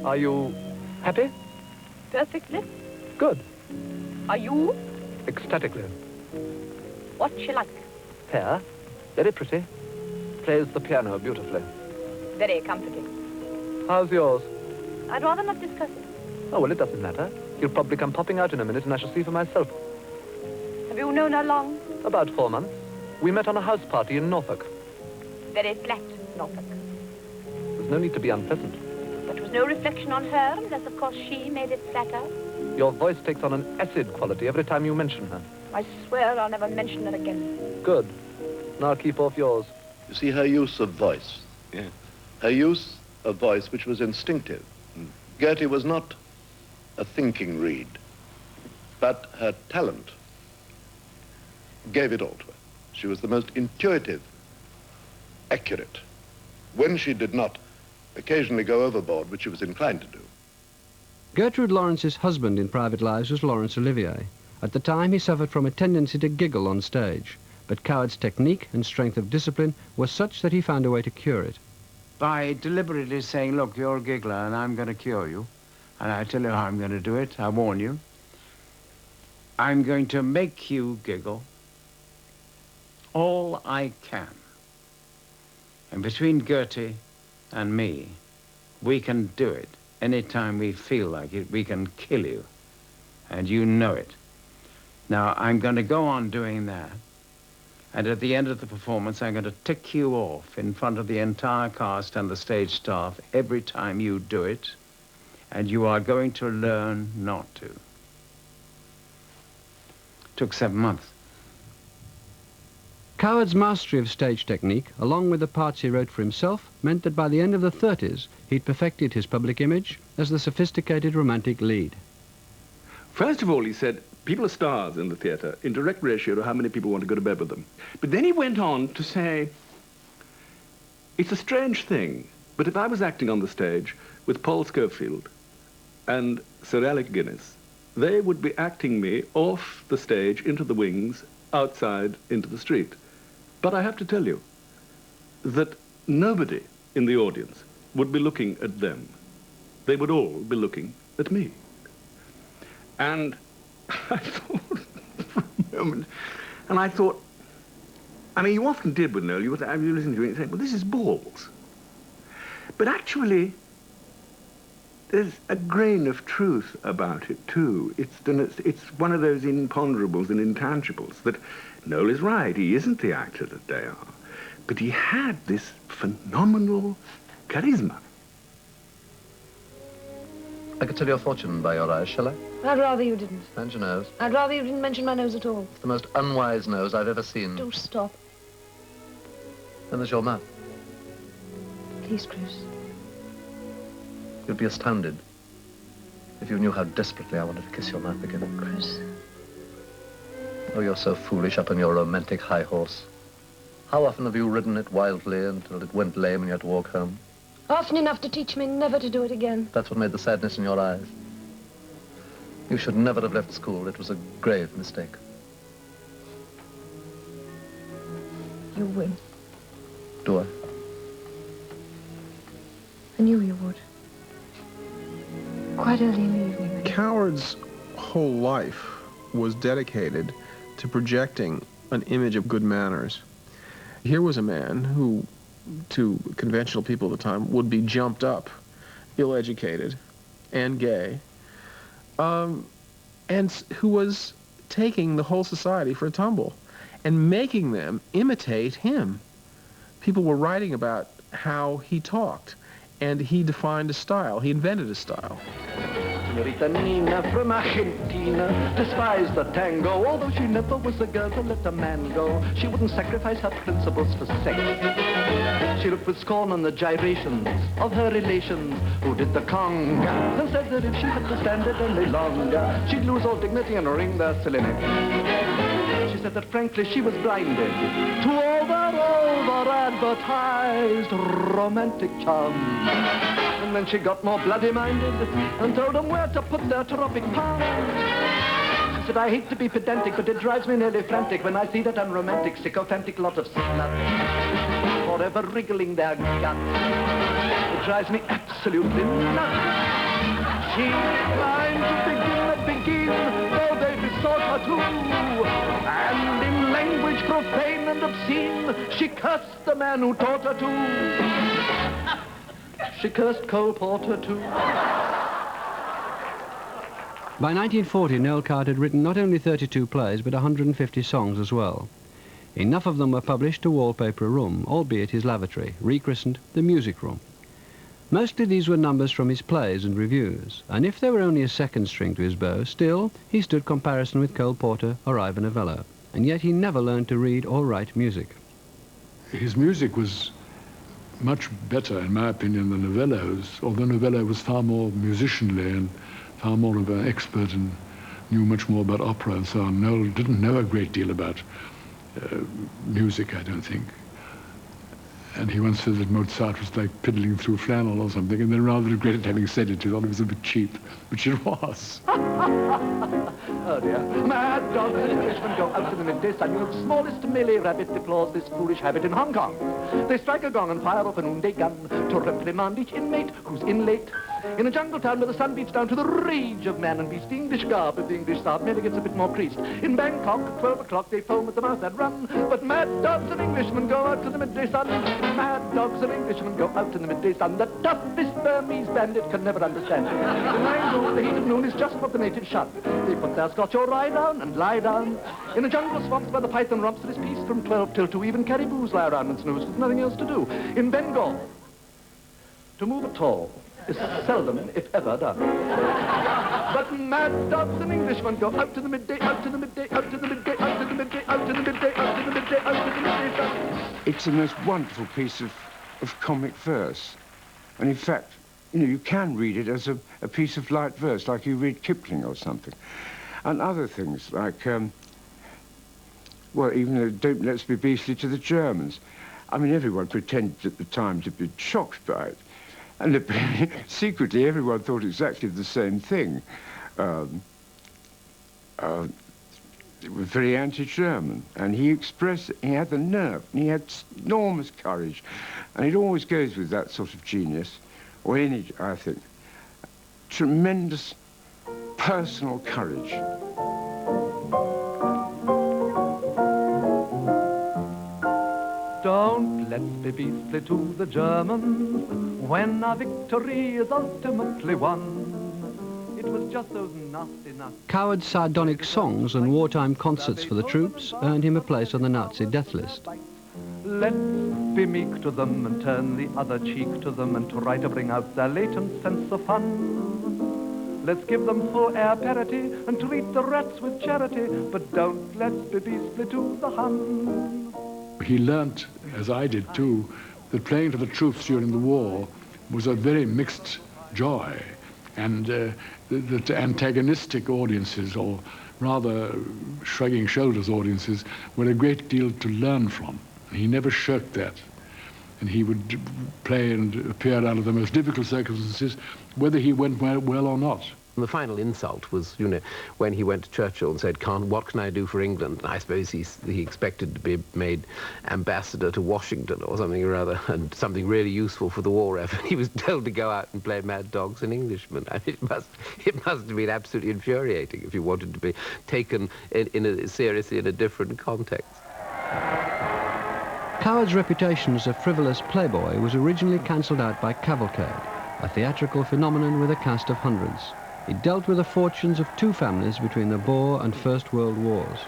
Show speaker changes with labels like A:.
A: Are you happy?
B: Perfectly.
A: Good.
B: Are you?
A: Ecstatically.
B: What's she like?
A: Fair. Very pretty. Plays the piano beautifully.
B: Very comforting.
A: How's yours?
B: I'd rather not discuss it.
A: Oh, well, it doesn't matter. He'll probably come popping out in a minute and I shall see for myself.
B: Have you known her long?
A: About 4 months. We met on a house party in Norfolk.
B: Very flat, Norfolk.
A: There's no need to be unpleasant.
B: That was no reflection on her, unless, of course, she made it flatter.
A: Your voice takes on an acid quality every time you mention her.
B: I swear I'll never mention her again.
A: Good. Now keep off yours.
C: You see, her use of voice.
D: Yeah.
C: Her use of voice, which was instinctive. Gertie was not a thinking reed, but her talent gave it all to her. She was the most intuitive, accurate, when she did not occasionally go overboard, which she was inclined to do.
E: Gertrude Lawrence's husband in private lives was Laurence Olivier. At the time, he suffered from a tendency to giggle on stage, but Coward's technique and strength of discipline was such that he found a way to cure it.
D: By deliberately saying, look, you're a giggler and I'm going to cure you, and I tell you how I'm going to do it, I warn you. I'm going to make you giggle all I can. And between Gertie and me, we can do it. Anytime we feel like it, we can kill you. And you know it. Now, I'm going to go on doing that. And at the end of the performance, I'm going to tick you off in front of the entire cast and the stage staff every time you do it. And you are going to learn not to. Took 7 months.
E: Coward's mastery of stage technique, along with the parts he wrote for himself, meant that by the end of the 30s, he'd perfected his public image as the sophisticated romantic lead.
F: First of all, he said, people are stars in the theatre, in direct ratio to how many people want to go to bed with them. But then he went on to say, it's a strange thing, but if I was acting on the stage with Paul Scofield and Sir Alec Guinness, they would be acting me off the stage into the wings, outside into the street. But I have to tell you that nobody in the audience would be looking at them. They would all be looking at me. And I thought for a moment, and I thought, I mean, you often did with Noel, you listen to it and say, well, this is balls. But actually, there's a grain of truth about it, too. It's one of those imponderables and intangibles that Noel is right. He isn't the actor that they are. But he had this phenomenal charisma.
A: I could tell your fortune by your eyes, shall I?
B: I'd rather you didn't.
A: And your nose.
B: I'd rather you didn't mention my nose at all.
A: It's the most unwise nose I've ever seen.
B: Do stop.
A: And there's your mouth.
B: Please, Chris.
A: You'd be astounded if you knew how desperately I wanted to kiss your mouth again.
B: Chris.
A: Oh, you're so foolish up on your romantic high horse. How often have you ridden it wildly until it went lame and you had to walk home?
B: Often enough to teach me never to do it again.
A: That's what made the sadness in your eyes. You should never have left school. It was a grave mistake.
B: You win.
A: Do I?
B: I knew you would. Quite early in the evening.
G: Coward's whole life was dedicated to projecting an image of good manners. Here was a man who, to conventional people at the time, would be jumped up, ill-educated, and gay, and who was taking the whole society for a tumble and making them imitate him. People were writing about how he talked, and he defined a style. He invented a style.
A: Senorita Nina from Argentina despised the tango, although she never was a girl to let a man go. She wouldn't sacrifice her principles for sex. She looked with scorn on the gyrations of her relations who did the conga, and said that if she had to stand it any longer, she'd lose all dignity and wring their silly neck. She said that frankly she was blinded to all their over-advertised romantic charms. And then she got more bloody-minded and told them where to put their tropic palms. She said, I hate to be pedantic, but it drives me nearly frantic when I see that unromantic, sycophantic lot of sluts forever wriggling their guts. It drives me absolutely nuts. She declined to begin, though they besought her to. And in language profane and obscene, she cursed the man who taught her to. She cursed Cole Porter too.
E: By 1940, Noel Coward had written not only 32 plays, but 150 songs as well. Enough of them were published to wallpaper a room, albeit his lavatory, rechristened the music room. Mostly these were numbers from his plays and reviews, and if they were only a second string to his bow, still he stood comparison with Cole Porter or Ivan Novello, and yet he never learned to read or write music.
H: His music was much better, in my opinion, than Novello's, although Novello was far more musicianly and far more of an expert and knew much more about opera and so on. Noel didn't know a great deal about music, I don't think. And he once said that Mozart was like piddling through flannel or something, and then rather regretted having said it. He thought it was a bit cheap, which it was.
A: Oh dear. Mad dogs and Englishmen go out to the midday sun. The smallest Malay rabbit deplores this foolish habit in Hong Kong. They strike a gong and fire off a noonday gun to reprimand each inmate who's in late. In a jungle town where the sun beats down to the rage of man and beast, the English garb of the English South never gets a bit more creased. In Bangkok, at 12 o'clock, they foam at the mouth and run. But mad dogs and Englishmen go out to the midday sun. Mad dogs and Englishmen go out to the midday sun. The toughest Burmese bandit can never understand. In Rangoon, the heat of noon is just what the natives shun. They put their Scotch or rye down and lie down. In a jungle swamp where the python romps at his peace from 12 till 2, even caribous lie around and snooze with nothing else to do. In Bengal, to move at all is seldom, if ever, done. But mad dogs and Englishmen go out to the midday, out to the midday, out to the midday, out to the midday, out to the midday, out to the midday, out to the midday.
D: It's the most wonderful piece of comic verse. And in fact, you can read it as a piece of light verse, like you read Kipling or something. And other things, like, well, even though Don't Let's Be Beastly to the Germans. I mean, everyone pretended at the time to be shocked by it. And secretly, everyone thought exactly the same thing. It was very anti-German. And he expressed it. He had the nerve. And he had enormous courage. And it always goes with that sort of genius, or any, I think, tremendous personal courage.
A: Don't let's be beastly to the Germans when our victory is ultimately won. It was just those nasty.
E: Coward's sardonic songs and wartime concerts for the troops earned him a place on the Nazi death list.
A: Let's be meek to them and turn the other cheek to them and try to bring out their latent sense of fun. Let's give them full air parity and treat the rats with charity, but don't let's be beastly to the Hun.
H: He learnt, as I did too, that playing to the troops during the war was a very mixed joy, and that antagonistic audiences, or rather shrugging shoulders audiences, were a great deal to learn from. He never shirked that, and he would play and appear under the most difficult circumstances, whether he went well or not.
I: The final insult was, when he went to Churchill and said, what can I do for England? And I suppose he expected to be made ambassador to Washington or something or other, and something really useful for the war effort. He was told to go out and play Mad Dogs and Englishmen. I mean, it must have been absolutely infuriating if you wanted to be taken seriously in a different context.
E: Coward's reputation as a frivolous playboy was originally cancelled out by Cavalcade, a theatrical phenomenon with a cast of hundreds. It dealt with the fortunes of two families between the Boer and First World Wars.